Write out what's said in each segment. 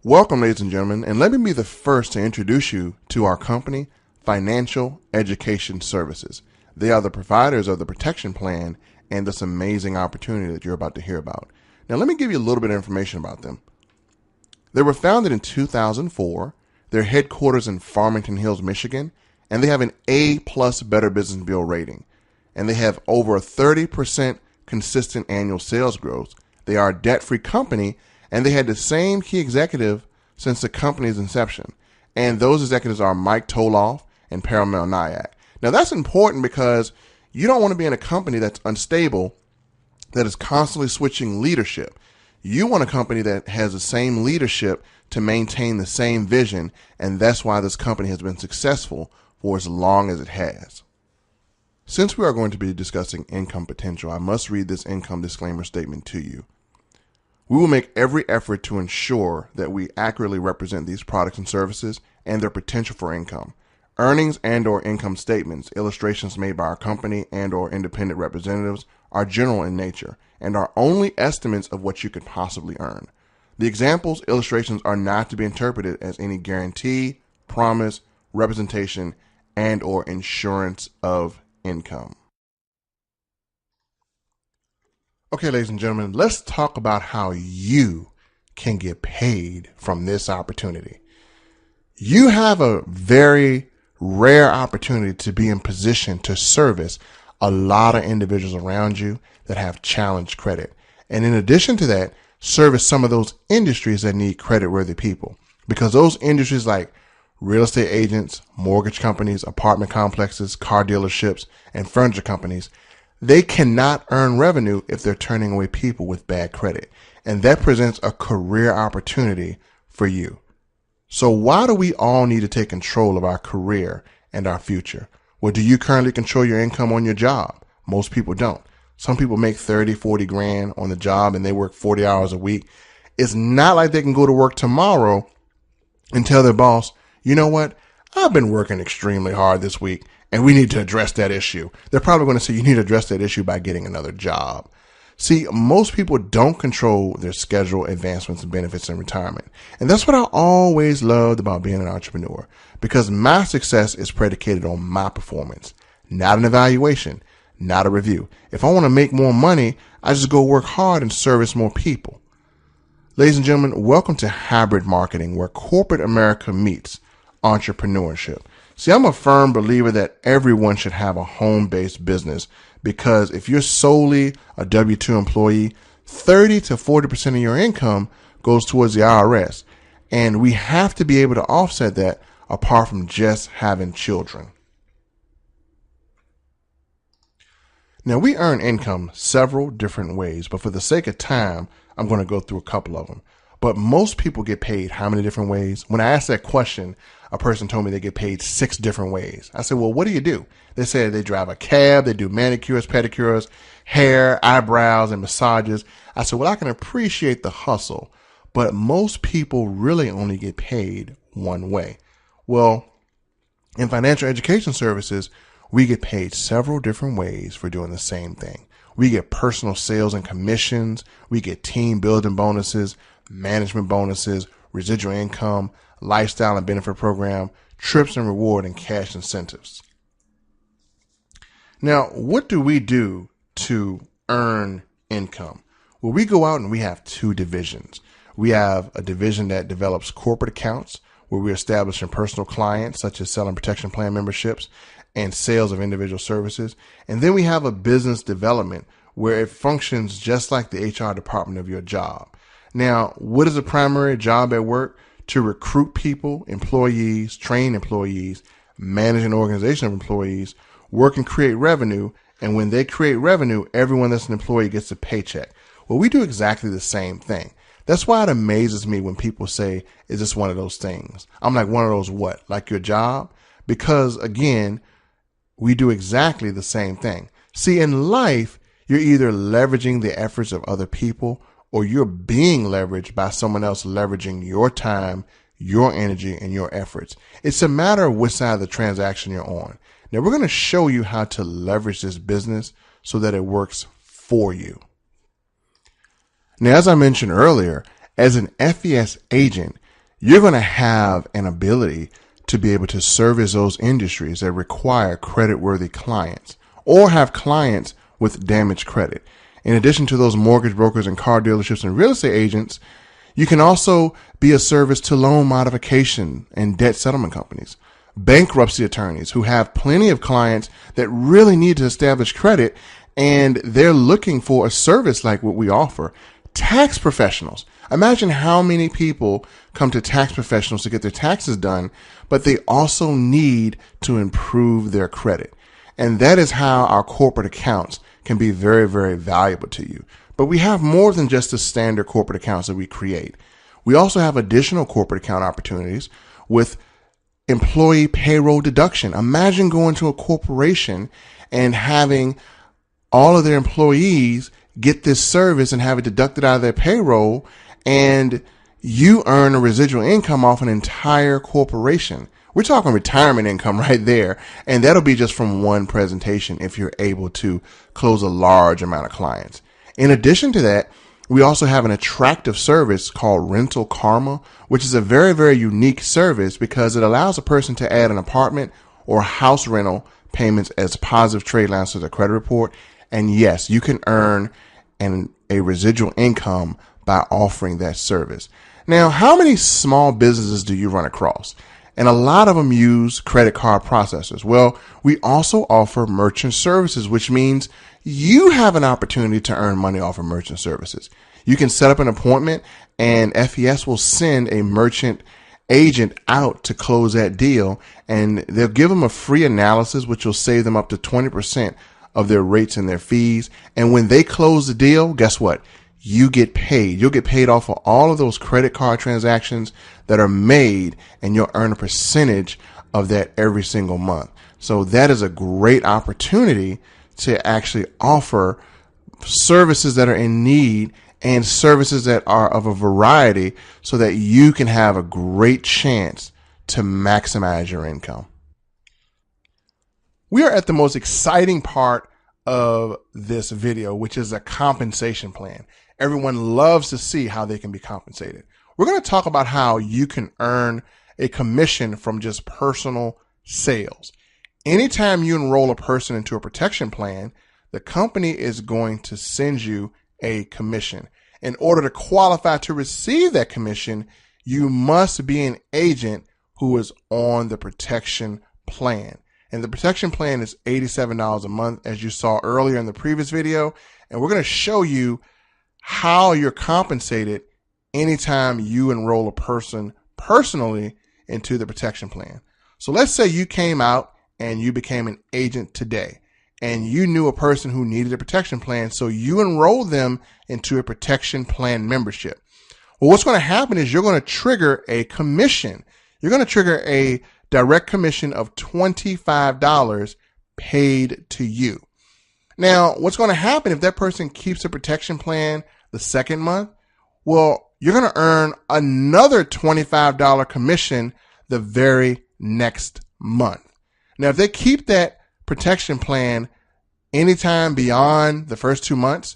Welcome, ladies and gentlemen, and let me be the first to introduce you to our company, Financial Education Services. They are the providers of the protection plan and this amazing opportunity that you're about to hear about. Now, let me give you a little bit of information about them. They were founded in 2004. Their headquarters in Farmington Hills, Michigan, and they have an A+ Better Business Bureau rating. And they have over a 30% consistent annual sales growth. They are a debt-free company, and they had the same key executive since the company's inception. And those executives are Mike Toloff and Paramel Nyack. Now, that's important because you don't want to be in a company that's unstable, that is constantly switching leadership. You want a company that has the same leadership to maintain the same vision, and that's why this company has been successful for as long as it has. Since we are going to be discussing income potential, I must read this income disclaimer statement to you. We will make every effort to ensure that we accurately represent these products and services and their potential for income. Earnings and/or income statements, illustrations made by our company and/or independent representatives are general in nature and are only estimates of what you could possibly earn. The examples, illustrations are not to be interpreted as any guarantee, promise, representation, and/or insurance of income. Okay, ladies and gentlemen, let's talk about how you can get paid from this opportunity. You have a very rare opportunity to be in position to service a lot of individuals around you that have challenged credit. And in addition to that, service some of those industries that need credit-worthy people. Because those industries like real estate agents, mortgage companies, apartment complexes, car dealerships, and furniture companies, they cannot earn revenue if they're turning away people with bad credit. And that presents a career opportunity for you. So why do we all need to take control of our career and our future? Well, do you currently control your income on your job? Most people don't. Some people make 30, 40 grand on the job and they work 40 hours a week. It's not like they can go to work tomorrow and tell their boss, you know what? I've been working extremely hard this week and we need to address that issue. They're probably going to say you need to address that issue by getting another job. See, most people don't control their schedule, advancements, and benefits in retirement. And that's what I always loved about being an entrepreneur, because my success is predicated on my performance, not an evaluation, not a review. If I want to make more money, I just go work hard and service more people. Ladies and gentlemen, welcome to Hybrid Marketing, where corporate America meets entrepreneurship. See, I'm a firm believer that everyone should have a home-based business, because if you're solely a W-2 employee, 30 to 40% of your income goes towards the IRS. And we have to be able to offset that apart from just having children. Now, we earn income several different ways, but for the sake of time, I'm going to go through a couple of them. But most people get paid how many different ways? When I asked that question, a person told me they get paid 6 different ways. I said, well, what do you do? They said they drive a cab, they do manicures, pedicures, hair, eyebrows, and massages. I said, well, I can appreciate the hustle, but most people really only get paid one way. Well, in financial education services, we get paid several different ways for doing the same thing. We get personal sales and commissions. We get team building bonuses, management bonuses, residual income, lifestyle and benefit program, trips and reward, and cash incentives. Now, what do we do to earn income? Well, we go out and we have 2 divisions. We have a division that develops corporate accounts, where we're establishing personal clients, such as selling protection plan memberships and sales of individual services. And then we have a business development, where it functions just like the HR department of your job. Now, what is the primary job at work? To recruit people, employees, train employees, manage an organization of employees, work and create revenue. And when they create revenue, everyone that's an employee gets a paycheck. Well, we do exactly the same thing. That's why it amazes me when people say, is this one of those things? I'm like, one of those what? Like your job? Because again, we do exactly the same thing. See, in life, you're either leveraging the efforts of other people, or you're being leveraged by someone else leveraging your time, your energy, and your efforts. It's a matter of which side of the transaction you're on. Now, we're going to show you how to leverage this business so that it works for you. Now, as I mentioned earlier, as an FES agent, you're going to have an ability to be able to service those industries that require creditworthy clients or have clients with damaged credit. In addition to those mortgage brokers and car dealerships and real estate agents, you can also be a service to loan modification and debt settlement companies, bankruptcy attorneys who have plenty of clients that really need to establish credit, and they're looking for a service like what we offer. Tax professionals. Imagine how many people come to tax professionals to get their taxes done, but they also need to improve their credit. And that is how our corporate accounts can be very, very valuable to you. But we have more than just the standard corporate accounts that we create. We also have additional corporate account opportunities with employee payroll deduction. Imagine going to a corporation and having all of their employees get this service and have it deducted out of their payroll, and you earn a residual income off an entire corporation. We're talking retirement income right there. And that'll be just from one presentation if you're able to close a large amount of clients. In addition to that, we also have an attractive service called Rental Karma, which is a very, very unique service because it allows a person to add an apartment or house rental payments as positive trade lines to their credit report. And yes, you can earn a residual income by offering that service. Now, how many small businesses do you run across? And a lot of them use credit card processors. Well, we also offer merchant services, which means you have an opportunity to earn money off of merchant services. You can set up an appointment and FES will send a merchant agent out to close that deal, and they'll give them a free analysis, which will save them up to 20% of their rates and their fees. And when they close the deal, guess what? You get paid. You'll get paid off of all of those credit card transactions that are made, and you'll earn a percentage of that every single month. So that is a great opportunity to actually offer services that are in need and services that are of a variety so that you can have a great chance to maximize your income. We are at the most exciting part of this video, which is a compensation plan. Everyone loves to see how they can be compensated. We're going to talk about how you can earn a commission from just personal sales. Anytime you enroll a person into a protection plan, the company is going to send you a commission. In order to qualify to receive that commission, you must be an agent who is on the protection plan. And the protection plan is $87 a month, as you saw earlier in the previous video. And we're going to show you how you're compensated anytime you enroll a person personally into the protection plan. So let's say you came out and you became an agent today, and you knew a person who needed a protection plan, so you enrolled them into a protection plan membership. Well, what's going to happen is you're going to trigger a commission. You're going to trigger a direct commission of $25 paid to you. Now, what's going to happen if that person keeps the protection plan the second month? Well, you're going to earn another $25 commission the very next month. Now, if they keep that protection plan anytime beyond the first 2 months,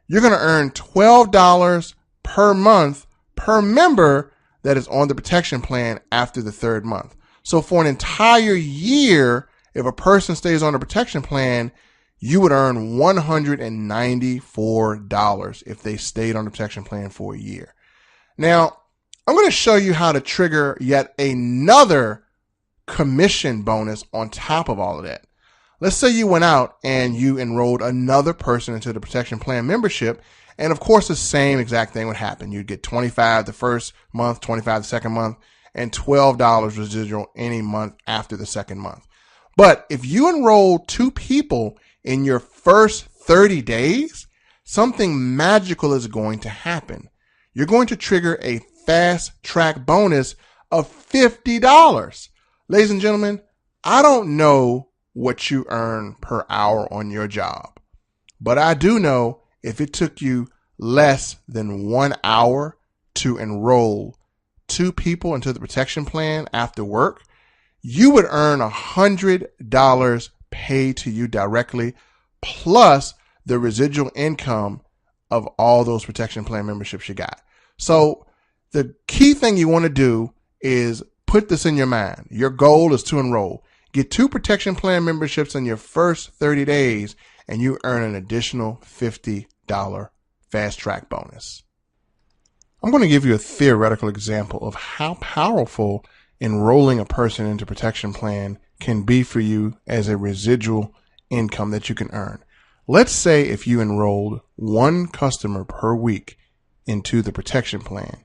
you're going to earn $12 per month per member that is on the protection plan after the third month. So for an entire year, if a person stays on the protection plan, you would earn $194 if they stayed on the protection plan for a year. Now, I'm going to show you how to trigger yet another commission bonus on top of all of that. Let's say you went out and you enrolled another person into the protection plan membership. And of course, the same exact thing would happen. You'd get $25 the first month, $25 the second month, and $12 residual any month after the second month. But if you enroll 2 people in your first 30 days, something magical is going to happen. You're going to trigger a fast track bonus of $50. Ladies and gentlemen, I don't know what you earn per hour on your job, but I do know if it took you less than 1 hour to enroll 2 people into the protection plan after work, you would earn $100 paid to you directly, plus the residual income of all those protection plan memberships you got. So The key thing you want to do is put this in your mind. Your goal is to enroll. Get 2 protection plan memberships in your first 30 days, and you earn an additional $50 fast track bonus. I'm going to give you a theoretical example of how powerful enrolling a person into protection plan can be for you as a residual income that you can earn. Let's say if you enrolled 1 customer per week into the protection plan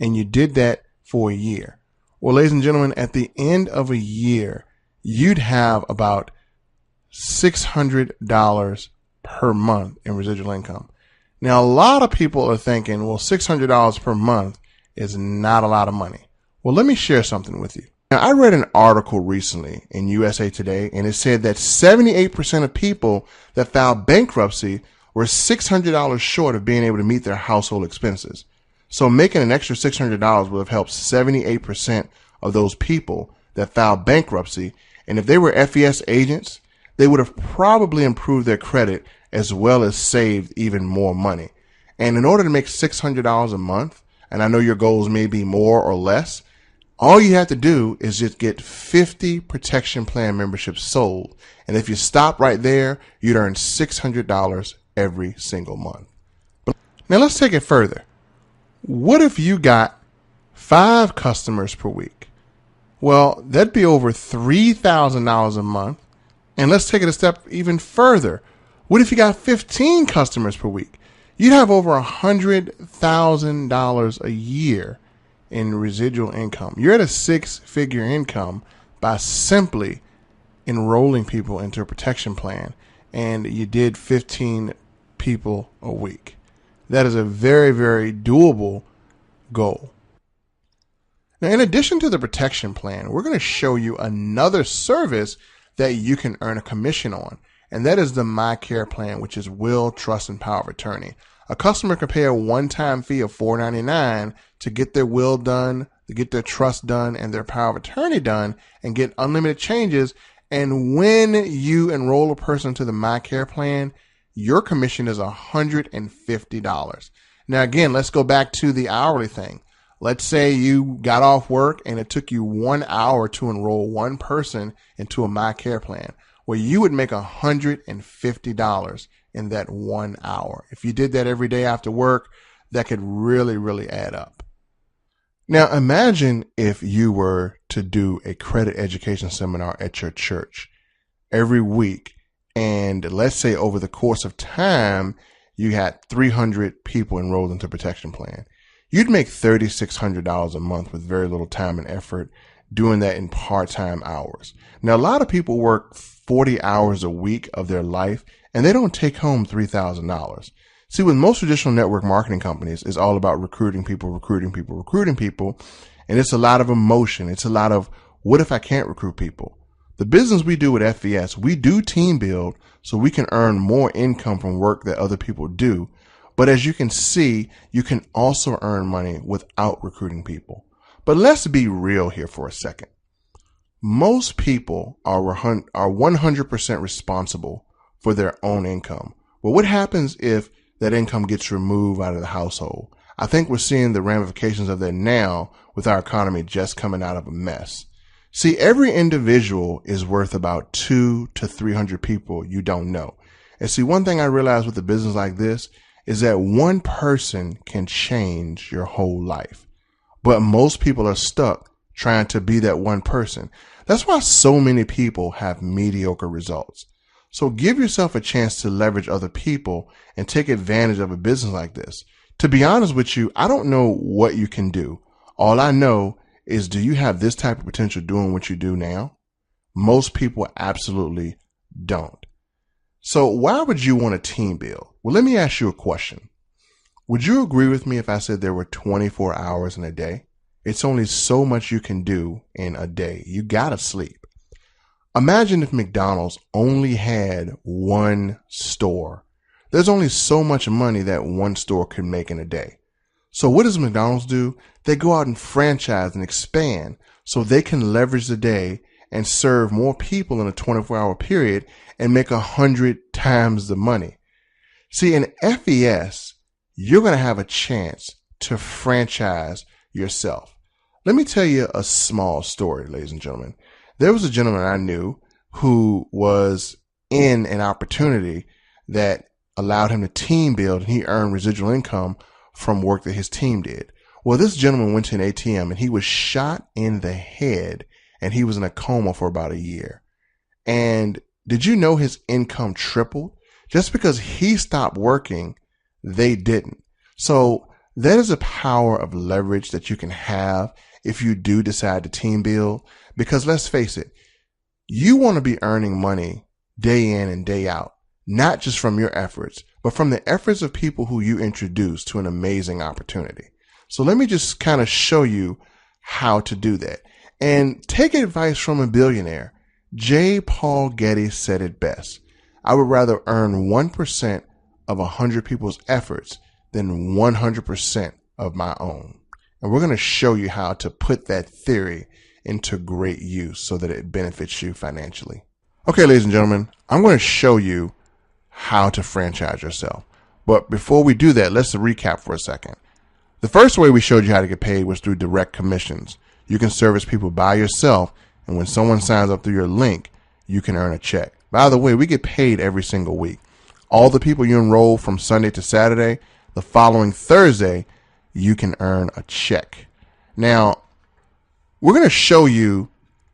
and you did that for a year. Well, ladies and gentlemen, at the end of a year, you'd have about $600 per month in residual income. Now, a lot of people are thinking, well, $600 per month is not a lot of money. Well, let me share something with you. Now, I read an article recently in USA Today, and it said that 78% of people that filed bankruptcy were $600 short of being able to meet their household expenses. So making an extra $600 would have helped 78% of those people that filed bankruptcy. And if they were FES agents, they would have probably improved their credit as well as saved even more money. And in order to make $600 a month, and I know your goals may be more or less, all you have to do is just get 50 protection plan memberships sold. And if you stop right there, you'd earn $600 every single month. But now let's take it further. What if you got 5 customers per week? Well, that'd be over $3,000 a month. And let's take it a step even further. What if you got 15 customers per week? You'd have over $100,000 a year in residual income. You're at a 6-figure income by simply enrolling people into a protection plan, and you did 15 people a week. That is a very, very doable goal. Now, in addition to the protection plan, we're going to show you another service that you can earn a commission on, and that is the My Care plan, which is will, trust, and power of attorney. A customer can pay a one-time fee of $4.99 to get their will done, to get their trust done, and their power of attorney done, and get unlimited changes. And when you enroll a person to the My Care plan, your commission is $150. Now, again, let's go back to the hourly thing. Let's say you got off work and it took you 1 hour to enroll one person into a My Care plan. Well, you would make $150 in that 1 hour. If you did that every day after work, that could really, really add up. Now, imagine if you were to do a credit education seminar at your church every week. And let's say over the course of time, you had 300 people enrolled into protection plan. You'd make $3,600 a month with very little time and effort doing that in part-time hours. Now, a lot of people work 40 hours a week of their life and they don't take home $3,000. See, with most traditional network marketing companies, it's all about recruiting people. And it's a lot of emotion. It's a lot of, what if I can't recruit people? The business we do with FES, we do team build so we can earn more income from work that other people do. But as you can see, you can also earn money without recruiting people. But let's be real here for a second. Most people are 100% responsible for their own income. Well, what happens if that income gets removed out of the household? I think we're seeing the ramifications of that now with our economy just coming out of a mess. See, every individual is worth about 200 to 300 people you don't know. And see, one thing I realized with a business like this is that one person can change your whole life. But most people are stuck trying to be that one person. That's why so many people have mediocre results. So give yourself a chance to leverage other people and take advantage of a business like this. To be honest with you, I don't know what you can do. All I know is, do you have this type of potential doing what you do now? Most people absolutely don't. So why would you want a team build? Well, let me ask you a question. Would you agree with me if I said there were 24 hours in a day? It's only so much you can do in a day. You gotta sleep. Imagine if McDonald's only had one store. There's only so much money that one store could make in a day. So what does McDonald's do? They go out and franchise and expand so they can leverage the day and serve more people in a 24-hour period and make 100 times the money. See, in FES, you're going to have a chance to franchise yourself. Let me tell you a small story, ladies and gentlemen. There was a gentleman I knew who was in an opportunity that allowed him to team build, and he earned residual income from work that his team did. Well, this gentleman went to an ATM and he was shot in the head, and he was in a coma for about a year. And did you know his income tripled? Just because he stopped working, they didn't. So that is a power of leverage that you can have if you do decide to team build. Because let's face it, you want to be earning money day in and day out, not just from your efforts, but from the efforts of people who you introduce to an amazing opportunity. So let me just kind of show you how to do that. And take advice from a billionaire. J. Paul Getty said it best. I would rather earn 1% of 100 people's efforts than 100% of my own. And we're going to show you how to put that theory into great use so that it benefits you financially. Okay, ladies and gentlemen, I'm going to show you how to franchise yourself. But before we do that, let's recap for a second. The first way we showed you how to get paid was through direct commissions. You can service people by yourself, and when someone signs up through your link, you can earn a check. By the way, we get paid every single week. All the people you enroll from Sunday to Saturday, the following Thursday, you can earn a check. Now, we're going to show you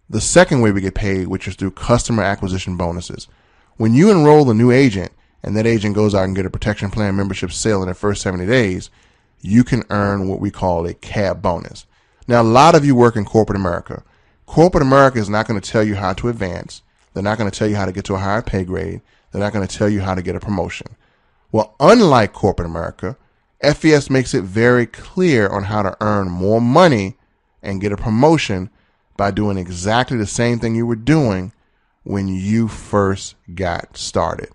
the second way we get paid, which is through customer acquisition bonuses. When you enroll a new agent and that agent goes out and get a protection plan membership sale in the first 70 days, you can earn what we call a cab bonus. Now, a lot of you work in corporate America. Corporate America is not going to tell you how to advance. They're not going to tell you how to get to a higher pay grade. They're not going to tell you how to get a promotion. Well, unlike corporate America, FES makes it very clear on how to earn more money and get a promotion by doing exactly the same thing you were doing when you first got started.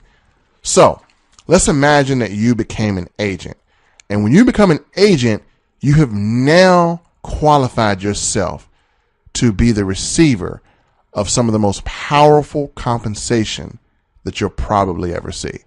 So let's imagine that you became an agent. And when you become an agent, you have now qualified yourself to be the receiver of some of the most powerful compensation that you'll probably ever see.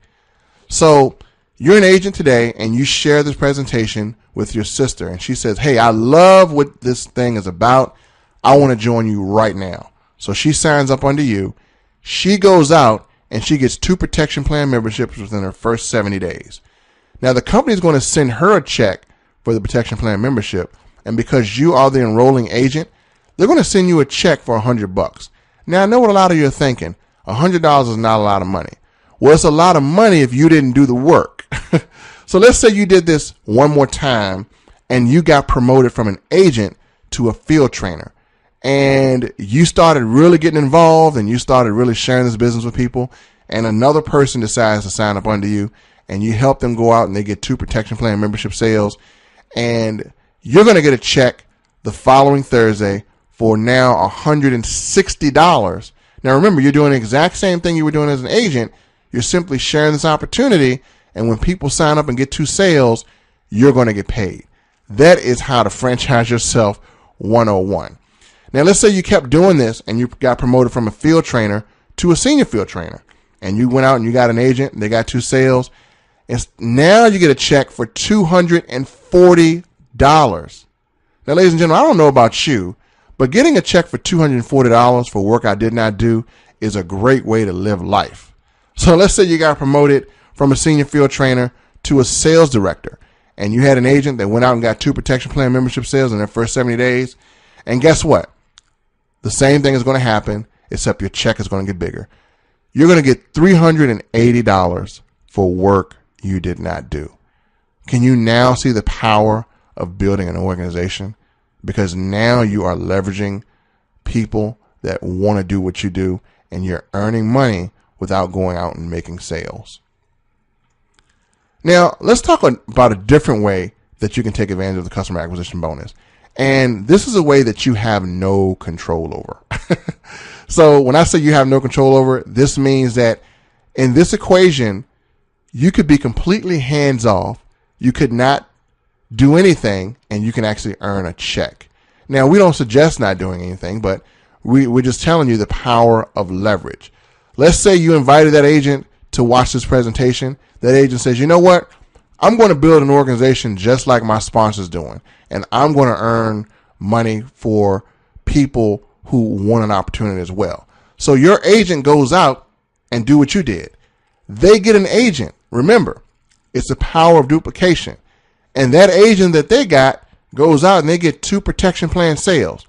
So you're an agent today and you share this presentation with your sister, and she says, hey, I love what this thing is about. I want to join you right now. So she signs up under you. She goes out and she gets 2 protection plan memberships within her first 70 days. Now, the company is going to send her a check for the protection plan membership. And because you are the enrolling agent, they're going to send you a check for $100. Now, I know what a lot of you are thinking. $100 is not a lot of money. Well, it's a lot of money if you didn't do the work. So let's say you did this one more time and you got promoted from an agent to a field trainer, and you started really getting involved and you started really sharing this business with people, and another person decides to sign up under you, and you help them go out and they get 2 protection plan membership sales, and you're going to get a check the following Thursday for now $160. Now remember, you're doing the exact same thing you were doing as an agent. You're simply sharing this opportunity, and when people sign up and get 2 sales, you're going to get paid. That is how to franchise yourself 101. Now let's say you kept doing this and you got promoted from a field trainer to a senior field trainer, and you went out and you got an agent and they got 2 sales. And now you get a check for $240. Now, ladies and gentlemen, I don't know about you, but getting a check for $240 for work I did not do is a great way to live life. So let's say you got promoted from a senior field trainer to a sales director, and you had an agent that went out and got 2 protection plan membership sales in their first 70 days. And guess what? The same thing is going to happen, except your check is going to get bigger. You're going to get $380 for work you did not do. Can you now see the power of building an organization? Because now you are leveraging people that want to do what you do, and you're earning money without going out and making sales. Now, let's talk about a different way that you can take advantage of the customer acquisition bonus. And this is a way that you have no control over. So when I say you have no control over it, this means that in this equation, you could be completely hands off. You could not do anything, and you can actually earn a check. Now, we don't suggest not doing anything, but we're just telling you the power of leverage. Let's say you invited that agent to watch this presentation. That agent says, you know what? I'm going to build an organization just like my sponsor's doing, and I'm going to earn money for people who want an opportunity as well. So your agent goes out and do what you did. They get an agent. Remember, it's the power of duplication. And that agent that they got goes out and they get 2 protection plan sales.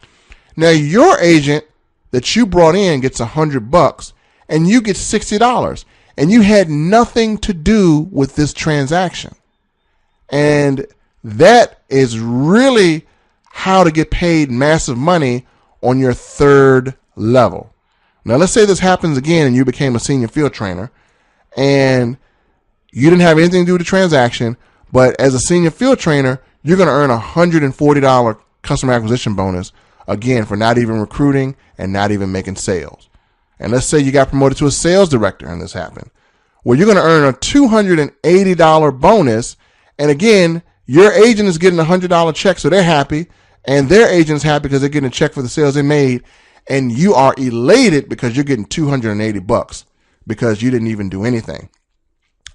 Now your agent that you brought in gets $100 and you get $60, and you had nothing to do with this transaction. And that is really how to get paid massive money on your 3rd level. Now let's say this happens again and you became a senior field trainer and you didn't have anything to do with the transaction, but as a senior field trainer, you're going to earn a $140 customer acquisition bonus, again, for not even recruiting and not even making sales. And let's say you got promoted to a sales director and this happened. Well, you're going to earn a $280 bonus. And again, your agent is getting a $100 check, so they're happy. And their agent's happy because they're getting a check for the sales they made. And you are elated because you're getting $280 because you didn't even do anything.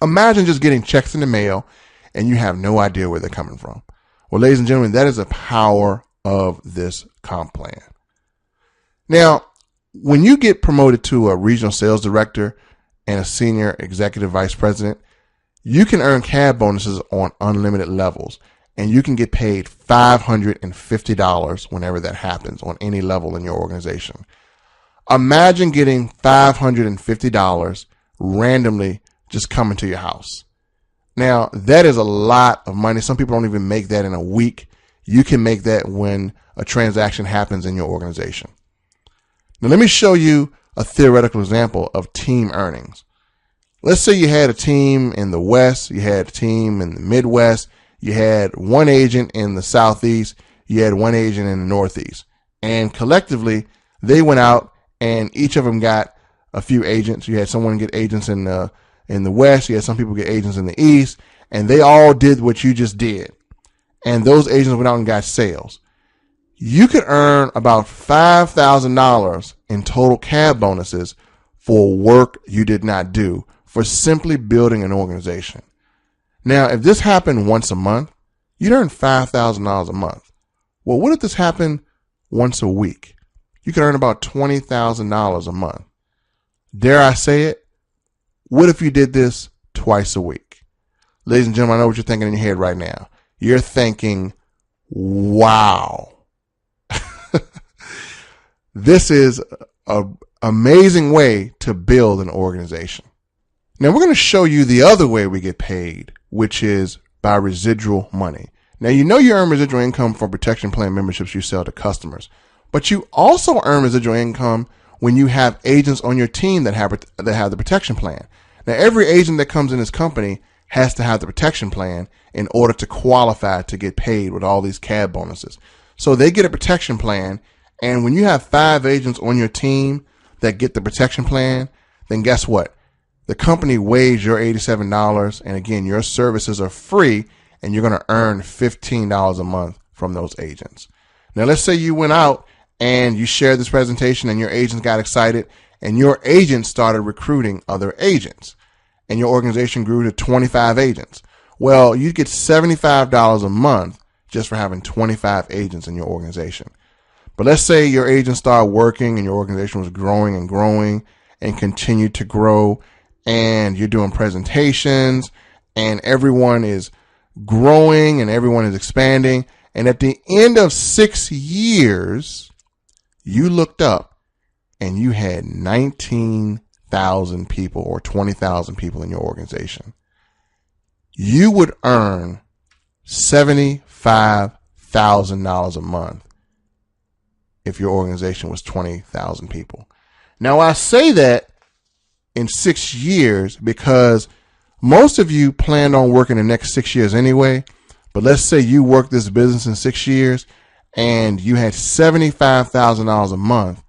Imagine just getting checks in the mail and you have no idea where they're coming from. Well, ladies and gentlemen, that is the power of this comp plan. Now, when you get promoted to a regional sales director and a senior executive vice president, you can earn CAD bonuses on unlimited levels, and you can get paid $550 whenever that happens on any level in your organization. Imagine getting $550 randomly just coming to your house. Now, that is a lot of money. Some people don't even make that in a week. You can make that when a transaction happens in your organization. Now, let me show you a theoretical example of team earnings. Let's say you had a team in the West, you had a team in the Midwest, you had one agent in the Southeast, you had one agent in the Northeast. And collectively, they went out and each of them got a few agents. You had someone get agents in the West, you had some people get agents in the East, and they all did what you just did. And those agents went out and got sales. You could earn about $5,000 in total CAD bonuses for work you did not do for simply building an organization. Now, if this happened once a month, you'd earn $5,000 a month. Well, what if this happened once a week? You could earn about $20,000 a month. Dare I say it? What if you did this twice a week? Ladies and gentlemen, I know what you're thinking in your head right now. You're thinking, wow. This is an amazing way to build an organization. Now we're going to show you the other way we get paid, which is by residual money. Now, you know you earn residual income from protection plan memberships you sell to customers, but you also earn residual income when you have agents on your team that have the protection plan. Now, every agent that comes in this company has to have the protection plan in order to qualify to get paid with all these CAD bonuses. So they get a protection plan. And when you have 5 agents on your team that get the protection plan, then guess what? The company waives your $87. And again, your services are free and you're going to earn $15 a month from those agents. Now, let's say you went out and you shared this presentation and your agents got excited and your agents started recruiting other agents and your organization grew to 25 agents. Well, you get $75 a month just for having 25 agents in your organization. But let's say your agents started working and your organization was growing and growing and continued to grow, and you're doing presentations and everyone is growing and everyone is expanding. And at the end of 6 years, you looked up and you had 19,000 people or 20,000 people in your organization. You would earn $75,000 a month if your organization was 20,000 people. Now, I say that in 6 years because most of you planned on working the next 6 years anyway. But let's say you worked this business in 6 years and you had $75,000 a month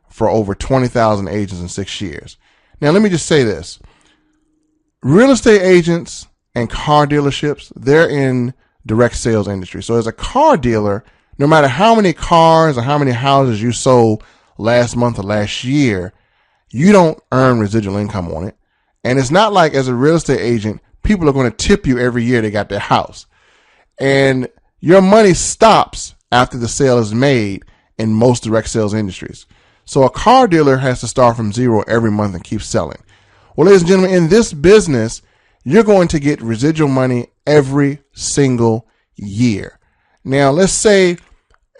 for over 20,000 agents in 6 years. Now, let me just say this. Real estate agents and car dealerships, they're in direct sales industry. So as a car dealer, no matter how many cars or how many houses you sold last month or last year, you don't earn residual income on it. And it's not like as a real estate agent, people are going to tip you every year they got their house. And your money stops after the sale is made in most direct sales industries. So a car dealer has to start from zero every month and keep selling. Well, ladies and gentlemen, in this business, you're going to get residual money every single year. Now, let's say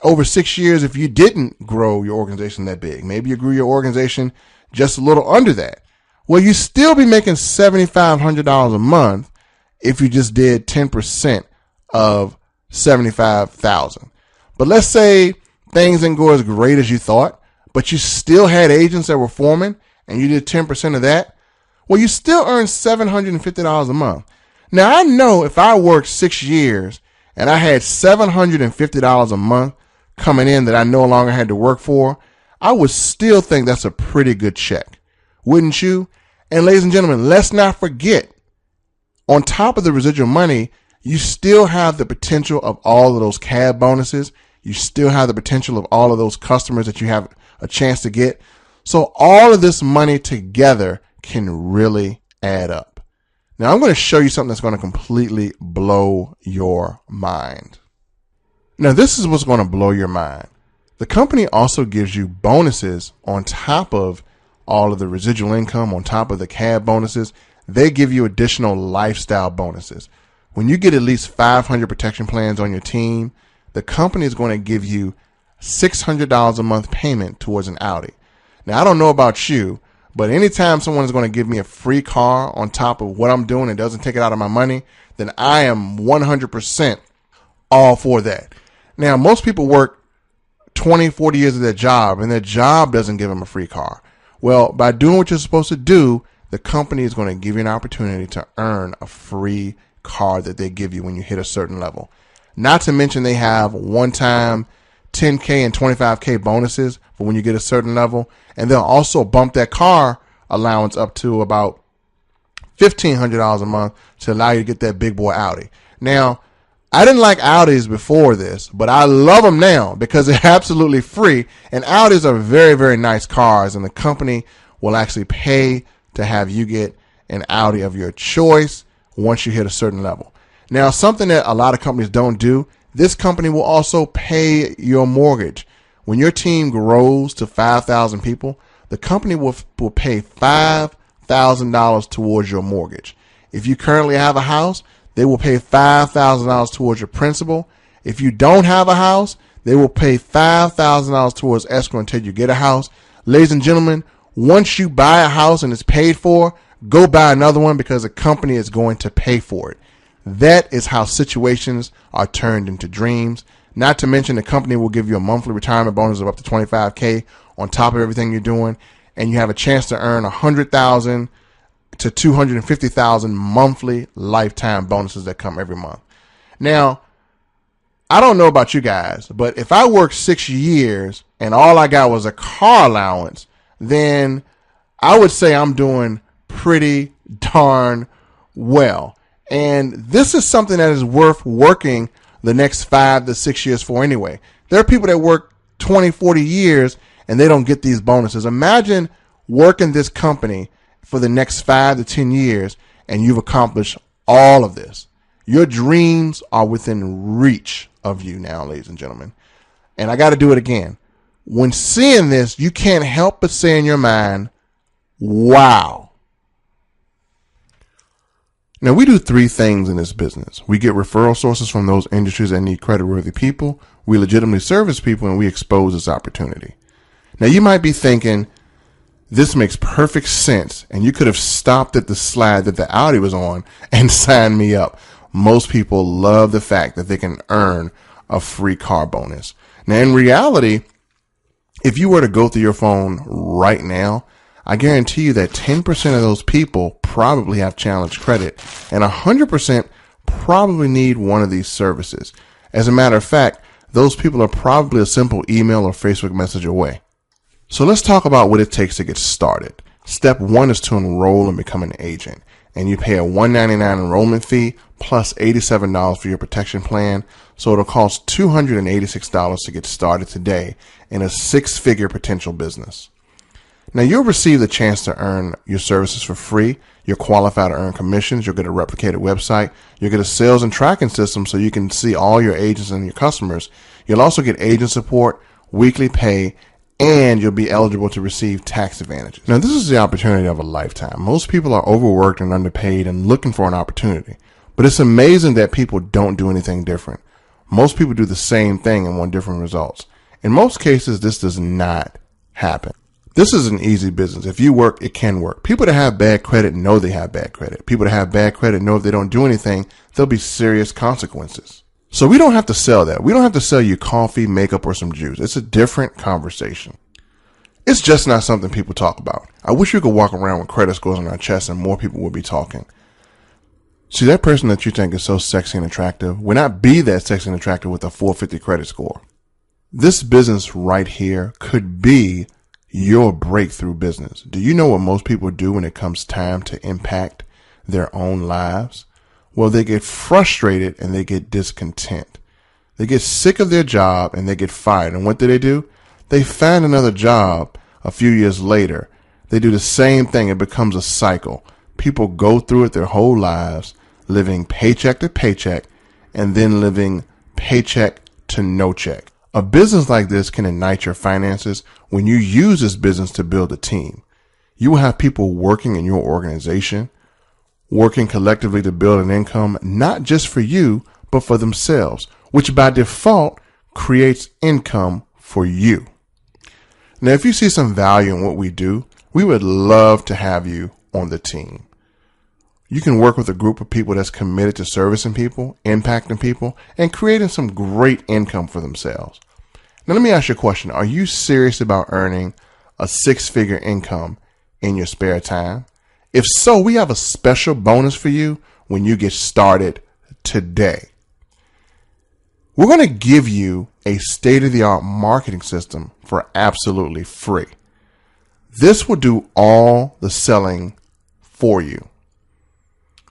over 6 years, if you didn't grow your organization that big, maybe you grew your organization just a little under that. Well, you still be making $7,500 a month if you just did 10% of 75,000. But let's say things didn't go as great as you thought, but you still had agents that were forming and you did 10% of that. Well, you still earn $750 a month. Now, I know if I worked 6 years and I had $750 a month coming in that I no longer had to work for, I would still think that's a pretty good check. Wouldn't you? And ladies and gentlemen, let's not forget, on top of the residual money, you still have the potential of all of those cab bonuses. You still have the potential of all of those customers that you have a chance to get. So all of this money together can really add up. Now I'm going to show you something that's going to completely blow your mind. Now this is what's going to blow your mind. The company also gives you bonuses on top of all of the residual income, on top of the cab bonuses. They give you additional lifestyle bonuses. When you get at least 500 protection plans on your team, the company is going to give you $600 a month payment towards an Audi. Now, I don't know about you, but anytime someone is going to give me a free car on top of what I'm doing and doesn't take it out of my money, then I am 100% all for that. Now, most people work 20, 40 years of their job, and their job doesn't give them a free car. Well, by doing what you're supposed to do, the company is going to give you an opportunity to earn a free car that they give you when you hit a certain level. Not to mention they have one-time $10K and $25K bonuses for when you get a certain level. And they'll also bump that car allowance up to about $1,500 a month to allow you to get that big boy Audi. Now, I didn't like Audis before this, but I love them now because they're absolutely free. And Audis are very, very nice cars, and the company will actually pay to have you get an Audi of your choice once you hit a certain level. Now, something that a lot of companies don't do, this company will also pay your mortgage. When your team grows to 5,000 people, the company will pay $5,000 towards your mortgage. If you currently have a house, they will pay $5,000 towards your principal. If you don't have a house, they will pay $5,000 towards escrow until you get a house. Ladies and gentlemen, once you buy a house and it's paid for, go buy another one because the company is going to pay for it. That is how situations are turned into dreams. Not to mention the company will give you a monthly retirement bonus of up to $25K on top of everything you're doing, and you have a chance to earn $100,000 to $250,000 monthly lifetime bonuses that come every month. Now, I don't know about you guys, but if I worked 6 years and all I got was a car allowance, then I would say I'm doing pretty darn well. And this is something that is worth working the next 5 to 6 years for anyway. There are people that work 20, 40 years and they don't get these bonuses. Imagine working this company for the next 5 to 10 years and you've accomplished all of this. Your dreams are within reach of you now, ladies and gentlemen. And I got to do it again. When seeing this, you can't help but say in your mind, wow. Now, we do 3 things in this business. We get referral sources from those industries that need creditworthy people. We legitimately service people, and we expose this opportunity. Now, you might be thinking, this makes perfect sense, and you could have stopped at the slide that the Audi was on and signed me up. Most people love the fact that they can earn a free car bonus. Now, in reality, if you were to go through your phone right now, I guarantee you that 10% of those people probably have challenged credit, and 100% probably need one of these services. As a matter of fact, those people are probably a simple email or Facebook message away. So let's talk about what it takes to get started. Step 1 is to enroll and become an agent, and you pay a $199 enrollment fee plus $87 for your protection plan. So it'll cost $286 to get started today in a 6-figure potential business. Now, you'll receive the chance to earn your services for free. You're qualified to earn commissions. You'll get a replicated website. You'll get a sales and tracking system so you can see all your agents and your customers. You'll also get agent support, weekly pay, and you'll be eligible to receive tax advantages. Now, this is the opportunity of a lifetime. Most people are overworked and underpaid and looking for an opportunity. But it's amazing that people don't do anything different. Most people do the same thing and want different results. In most cases, this does not happen. This is an easy business. If you work, it can work. People that have bad credit know they have bad credit. People that have bad credit know if they don't do anything, there'll be serious consequences. So we don't have to sell that. We don't have to sell you coffee, makeup, or some juice. It's a different conversation. It's just not something people talk about. I wish we could walk around with credit scores on our chest and more people would be talking. See, that person that you think is so sexy and attractive will not be that sexy and attractive with a 450 credit score. This business right here could be your breakthrough business. Do you know what most people do when it comes time to impact their own lives? Well, they get frustrated and they get discontent. They get sick of their job and they get fired. And what do? They find another job a few years later. They do the same thing. It becomes a cycle. People go through it their whole lives, living paycheck to paycheck and then living paycheck to no check. A business like this can ignite your finances when you use this business to build a team. You will have people working in your organization, working collectively to build an income, not just for you, but for themselves, which by default creates income for you. Now, if you see some value in what we do, we would love to have you on the team. You can work with a group of people that's committed to servicing people, impacting people, and creating some great income for themselves. Now, let me ask you a question. Are you serious about earning a six-figure income in your spare time? If so, we have a special bonus for you when you get started today. We're going to give you a state-of-the-art marketing system for absolutely free. This will do all the selling for you.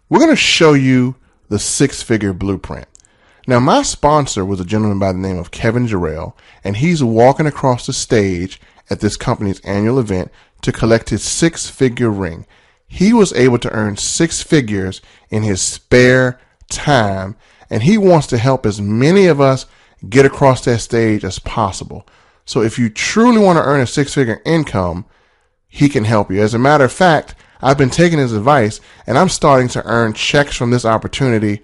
We're going to show you the six-figure blueprint. Now, my sponsor was a gentleman by the name of Kevin Jarrell, and he's walking across the stage at this company's annual event to collect his six-figure ring. He was able to earn six figures in his spare time, and he wants to help as many of us get across that stage as possible. So if you truly want to earn a six-figure income, he can help you. As a matter of fact, I've been taking his advice, and I'm starting to earn checks from this opportunity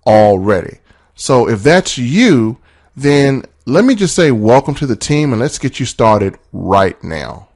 already. So if that's you, then let me just say welcome to the team and let's get you started right now.